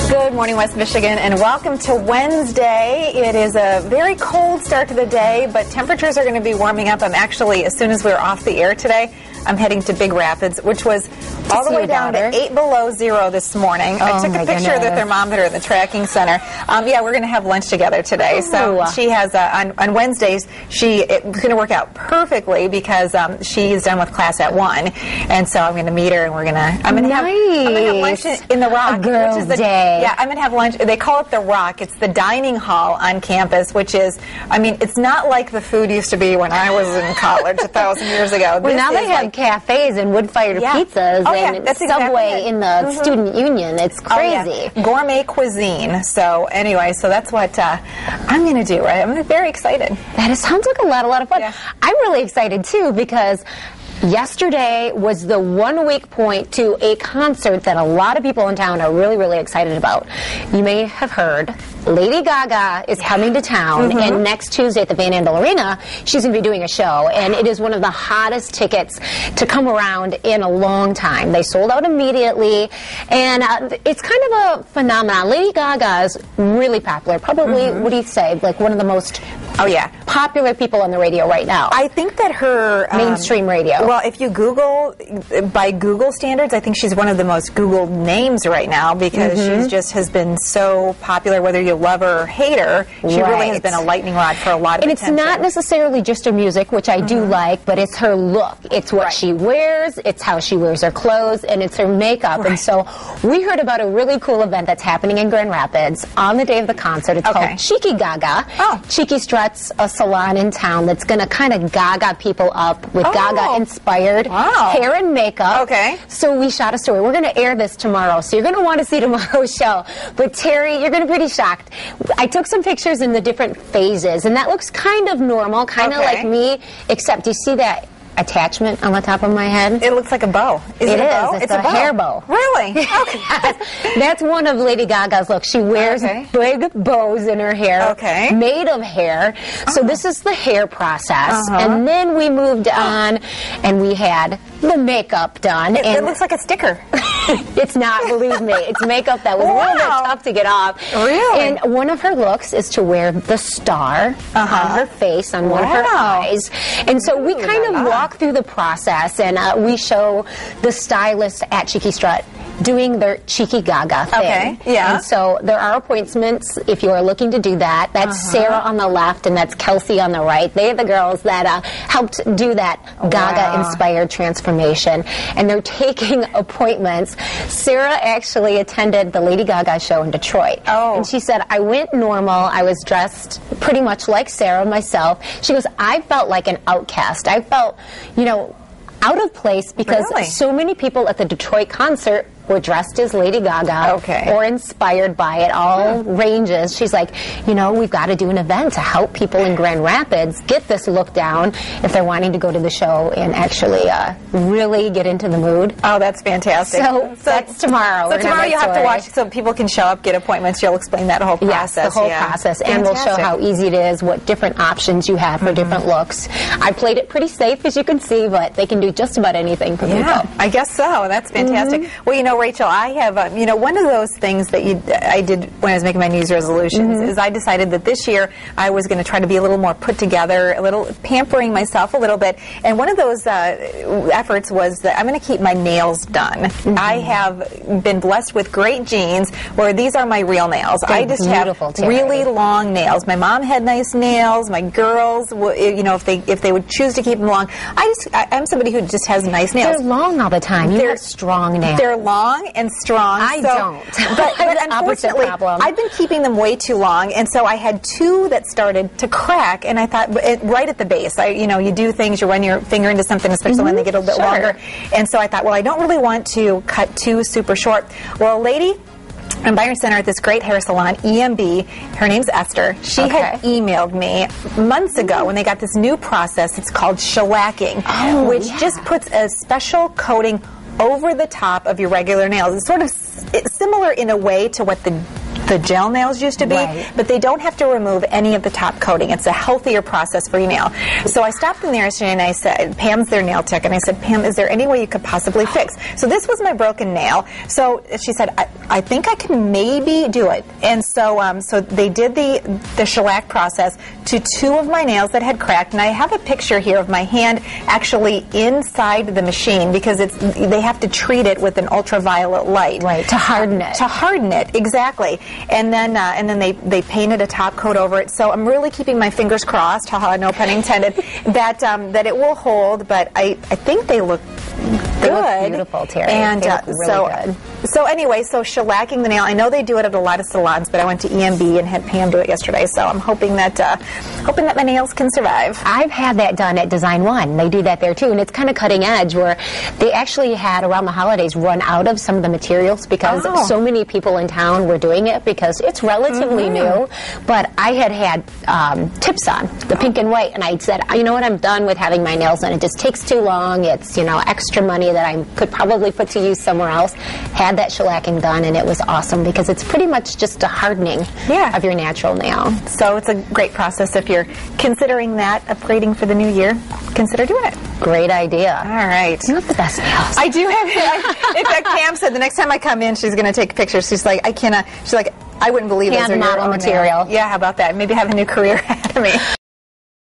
Good morning, West Michigan, and welcome to Wednesday. It is a very cold start to the day, but temperatures are going to be warming up. I'm actually, as soon as we're off the air today, I'm heading to Big Rapids, which was all the way down to 8 below zero this morning. I took a picture of the thermometer in the tracking center. Yeah, we're going to have lunch together today. So she has, on Wednesdays, it's going to work out perfectly because she's done with class at 1. And so I'm going to meet her, and I'm going to have lunch in the Rock. Girls' day. Yeah, I'm going to have lunch. They call it the Rock. It's the dining hall on campus, which is, I mean, it's not like the food used to be when I was in college 1,000 years ago. Well, now they have cafes and wood-fired pizzas and that's Subway exactly in the student union. It's crazy. Gourmet cuisine. So anyway, so that's what I'm going to do. Right? I'm very excited. Sounds like a lot of fun. Yeah. I'm really excited, too, because yesterday was the 1 week point to a concert that a lot of people in town are really, really excited about. You may have heard Lady Gaga is coming to town, and next Tuesday at the Van Andel Arena, she's going to be doing a show, and it is one of the hottest tickets to come around in a long time. They sold out immediately, and it's kind of a phenomenon. Lady Gaga is really popular, probably, what do you say, like one of the most popular people on the radio right now. I think that her mainstream radio. Well, if you Google, by Google standards, I think she's one of the most Googled names right now because she's just has been so popular, whether you love her or hate her. She really has been a lightning rod for a lot of attention. And it's not necessarily just her music, which I do like, but it's her look. It's what she wears, it's how she wears her clothes, and it's her makeup. And so we heard about a really cool event that's happening in Grand Rapids on the day of the concert. It's called Cheeky Gaga. Cheeky Strut's a salon in town that's going to kind of gaga people up with Gaga-inspired hair and makeup. So we shot a story. We're going to air this tomorrow, so you're going to want to see tomorrow's show. But Terry, you're going to be pretty shocked. I took some pictures in the different phases, and that looks kind of normal, kind of like me, except do you see that attachment on the top of my head? It looks like a bow. Is it a bow? It's a hair bow. Really? Okay. That's one of Lady Gaga's looks. She wears big bows in her hair, made of hair. So this is the hair process. And then we moved on, and we had the makeup done. It looks like a sticker. It's not, believe me. It's makeup that was a little bit tough to get off. Really? And one of her looks is to wear the star on her face, on one of her eyes. And so we kind of walk through the process, and we show the stylist at Cheeky Strut doing their Cheeky Gaga thing. And so there are appointments if you are looking to do that. That's Sarah on the left, and that's Kelsey on the right. They are the girls that helped do that Gaga-inspired transformation, and they're taking appointments. Sarah actually attended the Lady Gaga show in Detroit, and she said, I went normal. I was dressed pretty much like Sarah myself. She goes, I felt like an outcast. I felt, out of place because so many people at the Detroit concert were dressed as Lady Gaga or inspired by it, all ranges. She's like, we've got to do an event to help people in Grand Rapids get this look down if they're wanting to go to the show and actually really get into the mood. Oh, that's fantastic. So that's tomorrow. So tomorrow you have to watch so people can show up, get appointments. You'll explain that whole process. Yes, the whole process. And we'll show how easy it is, what different options you have for different looks. I played it pretty safe, as you can see, but they can do just about anything for people. I guess so. That's fantastic. Well, Rachel, I have, one of those things that I did when I was making my New Year's resolutions is I decided that this year I was going to try to be a little more put together, a little pampering myself a little bit. And one of those efforts was that I'm going to keep my nails done. I have been blessed with great genes where these are my real nails. I just have really long nails. My mom had nice nails. My girls, if they would choose to keep them long. I'm somebody who just has nice nails. They're long all the time. You have strong nails. They're long and strong. I don't. But unfortunately, I've been keeping them way too long, and so I had two that started to crack, and I thought, right at the base, you do things, you run your finger into something, especially when they get a little bit longer, and so I thought, well, I don't really want to cut too super short. Well, a lady in Byron Center at this great hair salon, EMB, her name's Esther. She had emailed me months ago when they got this new process. It's called shellacking, which just puts a special coating over the top of your regular nails. It's sort of similar in a way to what the the gel nails used to be, Right. but they don't have to remove any of the top coating. It's a healthier process for your nail. So I stopped them there yesterday and I said, Pam's their nail tech, and I said, Pam, is there any way you could possibly fix? So this was my broken nail. So she said, I think I can maybe do it. And so so they did the shellac process to 2 of my nails that had cracked, and I have a picture here of my hand actually inside the machine because they have to treat it with an ultraviolet light. Right, to harden it. To harden it, exactly. And then they painted a top coat over it. So I'm really keeping my fingers crossed, haha, no pun intended, that it will hold, but I think they look good. Look beautiful, Terri. And they look really good. So anyway, so shellacking the nail, I know they do it at a lot of salons, but I went to EMB and had Pam do it yesterday, so I'm hoping that my nails can survive. I've had that done at Design One. They do that there too, and it's kind of cutting edge where they actually had around the holidays run out of some of the materials because so many people in town were doing it because it's relatively new. But I had tips on, the pink and white, and I said, you know what, I'm done with having my nails done. It just takes too long. It's, extra money that I could probably put to use somewhere else. Had that shellacking done, and it was awesome because it's pretty much just a hardening of your natural nail. So it's a great process if you're considering that, upgrading for the new year. Consider doing it. Great idea. All right. You have the best nails. I do have. In fact, Pam said the next time I come in, she's going to take pictures. She's like, I cannot. She's like, I wouldn't believe Hand those are your model own material. nails. Yeah, how about that? Maybe have a new career ahead of me.